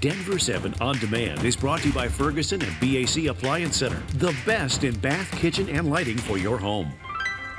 Denver 7 On Demand is brought to you by Ferguson and BAC Appliance Center, the best in bath, kitchen, and lighting for your home.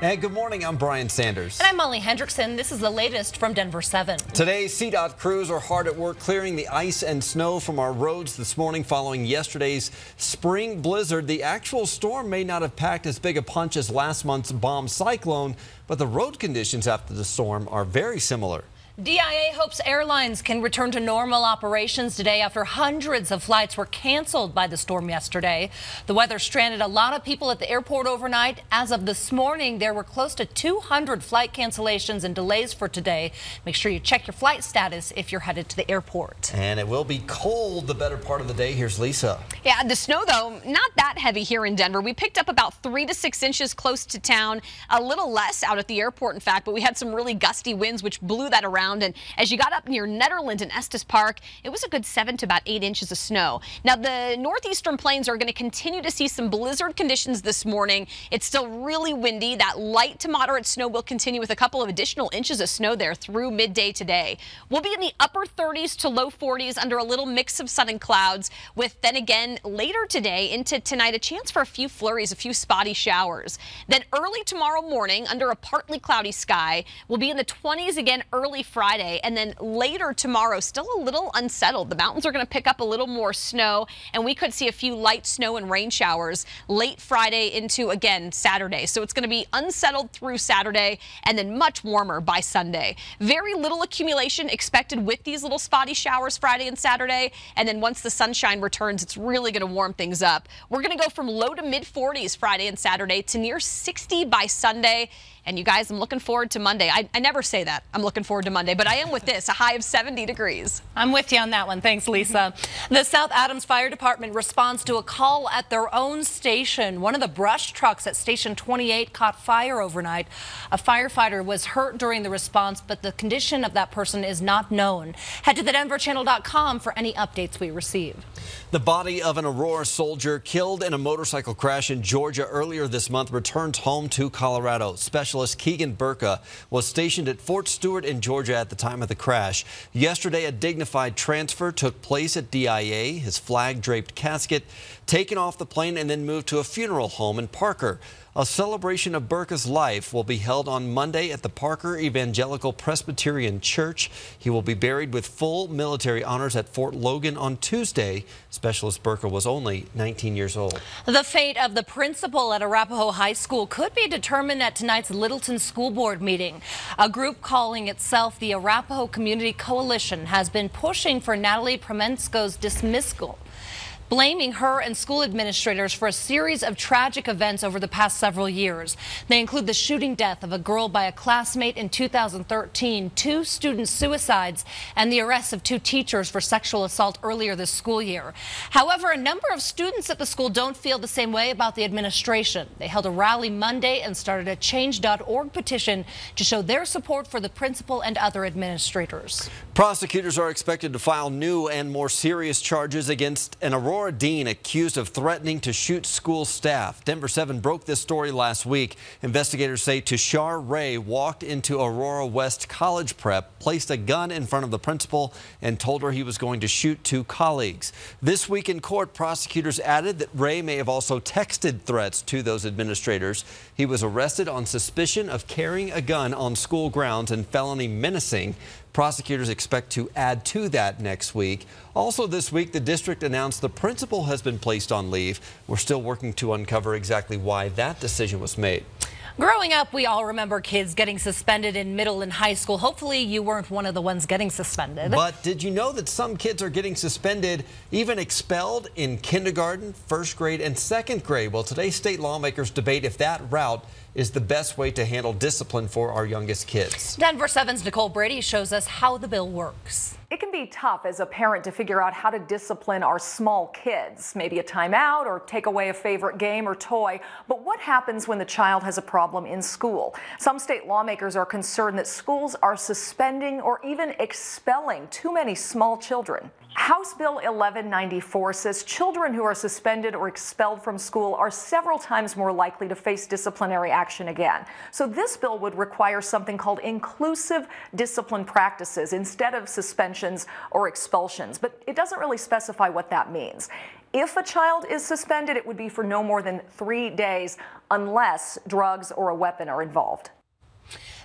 And good morning, I'm Brian Sanders. And I'm Molly Hendrickson. This is the latest from Denver 7. Today's CDOT crews are hard at work clearing the ice and snow from our roads this morning following yesterday's spring blizzard. The actual storm may not have packed as big a punch as last month's bomb cyclone, but the road conditions after the storm are very similar. DIA hopes airlines can return to normal operations today after hundreds of flights were canceled by the storm yesterday. The weather stranded a lot of people at the airport overnight. As of this morning, there were close to 200 flight cancellations and delays for today. Make sure you check your flight status if you're headed to the airport. And it will be cold the better part of the day. Here's Lisa. Yeah, the snow, though, not that heavy here in Denver. We picked up about 3 to 6 inches close to town, a little less out at the airport, in fact, but we had some really gusty winds which blew that around. And as you got up near Netherland and Estes Park, it was a good 7 to about 8 inches of snow. Now, the northeastern plains are going to continue to see some blizzard conditions this morning. It's still really windy. That light to moderate snow will continue with a couple of additional inches of snow there through midday today. We'll be in the upper 30s to low 40s under a little mix of sun and clouds, with then again later today into tonight a chance for a few flurries, a few spotty showers. Then early tomorrow morning under a partly cloudy sky, we'll be in the 20s again early Friday. And then later tomorrow, still a little unsettled. The mountains are going to pick up a little more snow, and we could see a few light snow and rain showers late Friday into, again, Saturday. So it's going to be unsettled through Saturday and then much warmer by Sunday. Very little accumulation expected with these little spotty showers Friday and Saturday. And then once the sunshine returns, it's really going to warm things up. We're going to go from low to mid 40s Friday and Saturday to near 60 by Sunday. And you guys, I'm looking forward to Monday. I never say that. I'm looking forward to Monday, but I am with this, a high of 70 degrees. I'm with you on that one. Thanks, Lisa. The South Adams Fire Department responds to a call at their own station. One of the brush trucks at Station 28 caught fire overnight. A firefighter was hurt during the response, but the condition of that person is not known. Head to thedenverchannel.com for any updates we receive. The body of an Aurora soldier killed in a motorcycle crash in Georgia earlier this month returns home to Colorado. Specialist Keegan Burka was stationed at Fort Stewart in Georgia at the time of the crash. Yesterday, a dignified transfer took place at DIA. His flag-draped casket taken off the plane and then moved to a funeral home in Parker. A celebration of Burka's life will be held on Monday at the Parker Evangelical Presbyterian Church. He will be buried with full military honors at Fort Logan on Tuesday. Specialist Burka was only 19 years old. The fate of the principal at Arapahoe High School could be determined at tonight's Littleton School Board meeting. A group calling itself the Arapahoe Community Coalition has been pushing for Natalie Promensko's dismissal, blaming her and school administrators for a series of tragic events over the past several years. They include the shooting death of a girl by a classmate in 2013, 2 student suicides, and the arrest of 2 teachers for sexual assault earlier this school year. However, a number of students at the school don't feel the same way about the administration. They held a rally Monday and started a change.org petition to show their support for the principal and other administrators. Prosecutors are expected to file new and more serious charges against an Aurora dean accused of threatening to shoot school staff. Denver 7 broke this story last week. Investigators say Tushar Ray walked into Aurora West College Prep, placed a gun in front of the principal, and told her he was going to shoot 2 colleagues. This week in court, prosecutors added that Ray may have also texted threats to those administrators. He was arrested on suspicion of carrying a gun on school grounds and felony menacing. Prosecutors expect to add to that next week. Also this week, the district announced the principal has been placed on leave. We're still working to uncover exactly why that decision was made. Growing up, we all remember kids getting suspended in middle and high school. Hopefully you weren't one of the ones getting suspended. But did you know that some kids are getting suspended, even expelled in kindergarten, 1st grade, and 2nd grade? Well, today state lawmakers debate if that route is the best way to handle discipline for our youngest kids. Denver 7's Nicole Brady shows us how the bill works. It can be tough as a parent to figure out how to discipline our small kids, maybe a timeout or take away a favorite game or toy. But what happens when the child has a problem in school? Some state lawmakers are concerned that schools are suspending or even expelling too many small children. House Bill 1194 says children who are suspended or expelled from school are several times more likely to face disciplinary action action again. So this bill would require something called inclusive discipline practices instead of suspensions or expulsions, but it doesn't really specify what that means. If a child is suspended, it would be for no more than 3 days unless drugs or a weapon are involved.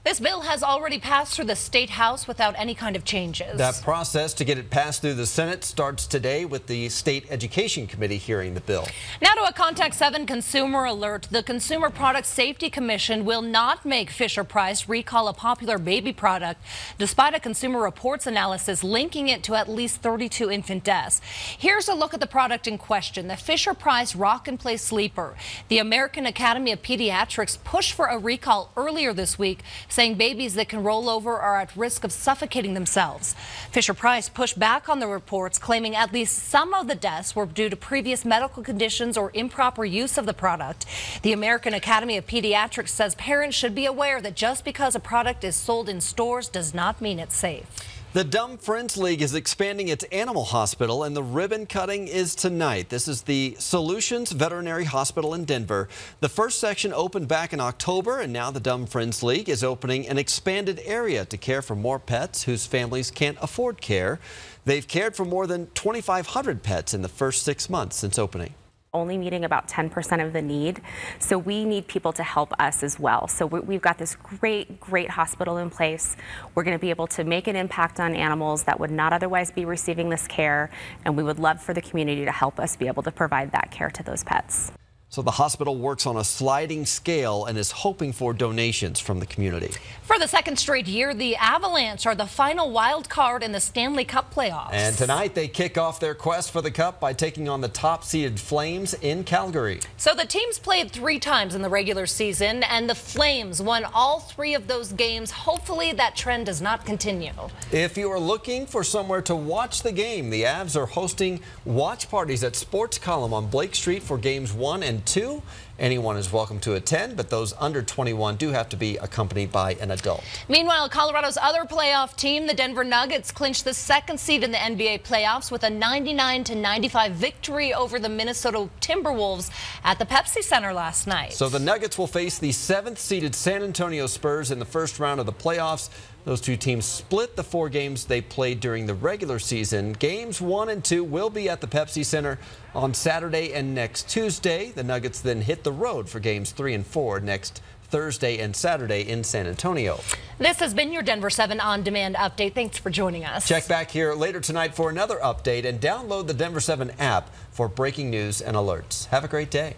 This bill has already passed through the State House without any kind of changes. That process to get it passed through the Senate starts today with the State Education Committee hearing the bill. Now to a Contact 7 consumer alert. The Consumer Product Safety Commission will not make Fisher-Price recall a popular baby product, despite a Consumer Reports analysis linking it to at least 32 infant deaths. Here's a look at the product in question, the Fisher-Price Rock and Play Sleeper. The American Academy of Pediatrics pushed for a recall earlier this week, saying babies that can roll over are at risk of suffocating themselves. Fisher-Price pushed back on the reports, claiming at least some of the deaths were due to previous medical conditions or improper use of the product. The American Academy of Pediatrics says parents should be aware that just because a product is sold in stores does not mean it's safe. The Dumb Friends League is expanding its animal hospital, and the ribbon cutting is tonight. This is the Solutions Veterinary Hospital in Denver. The first section opened back in October, and now the Dumb Friends League is opening an expanded area to care for more pets whose families can't afford care. They've cared for more than 2,500 pets in the first 6 months since opening. Only meeting about 10% of the need. So we need people to help us as well. So we've got this great hospital in place. We're going to be able to make an impact on animals that would not otherwise be receiving this care. And we would love for the community to help us be able to provide that care to those pets. So the hospital works on a sliding scale and is hoping for donations from the community. For the second straight year, the Avalanche are the final wild card in the Stanley Cup playoffs. And tonight they kick off their quest for the Cup by taking on the top-seeded Flames in Calgary. So the teams played 3 times in the regular season, and the Flames won all 3 of those games. Hopefully that trend does not continue. If you are looking for somewhere to watch the game, the Avs are hosting watch parties at Sports Column on Blake Street for games 1 and 2. Anyone is welcome to attend, but those under 21 do have to be accompanied by an adult. Meanwhile, Colorado's other playoff team, the Denver Nuggets, clinched the 2nd seed in the NBA playoffs with a 99-95 victory over the Minnesota Timberwolves at the Pepsi Center last night. So the Nuggets will face the 7th seeded San Antonio Spurs in the first round of the playoffs. Those two teams split the 4 games they played during the regular season. Games 1 and 2 will be at the Pepsi Center on Saturday and next Tuesday. The Nuggets then hit the road for games 3 and 4 next Thursday and Saturday in San Antonio. This has been your Denver 7 On Demand update. Thanks for joining us. Check back here later tonight for another update and download the Denver 7 app for breaking news and alerts. Have a great day.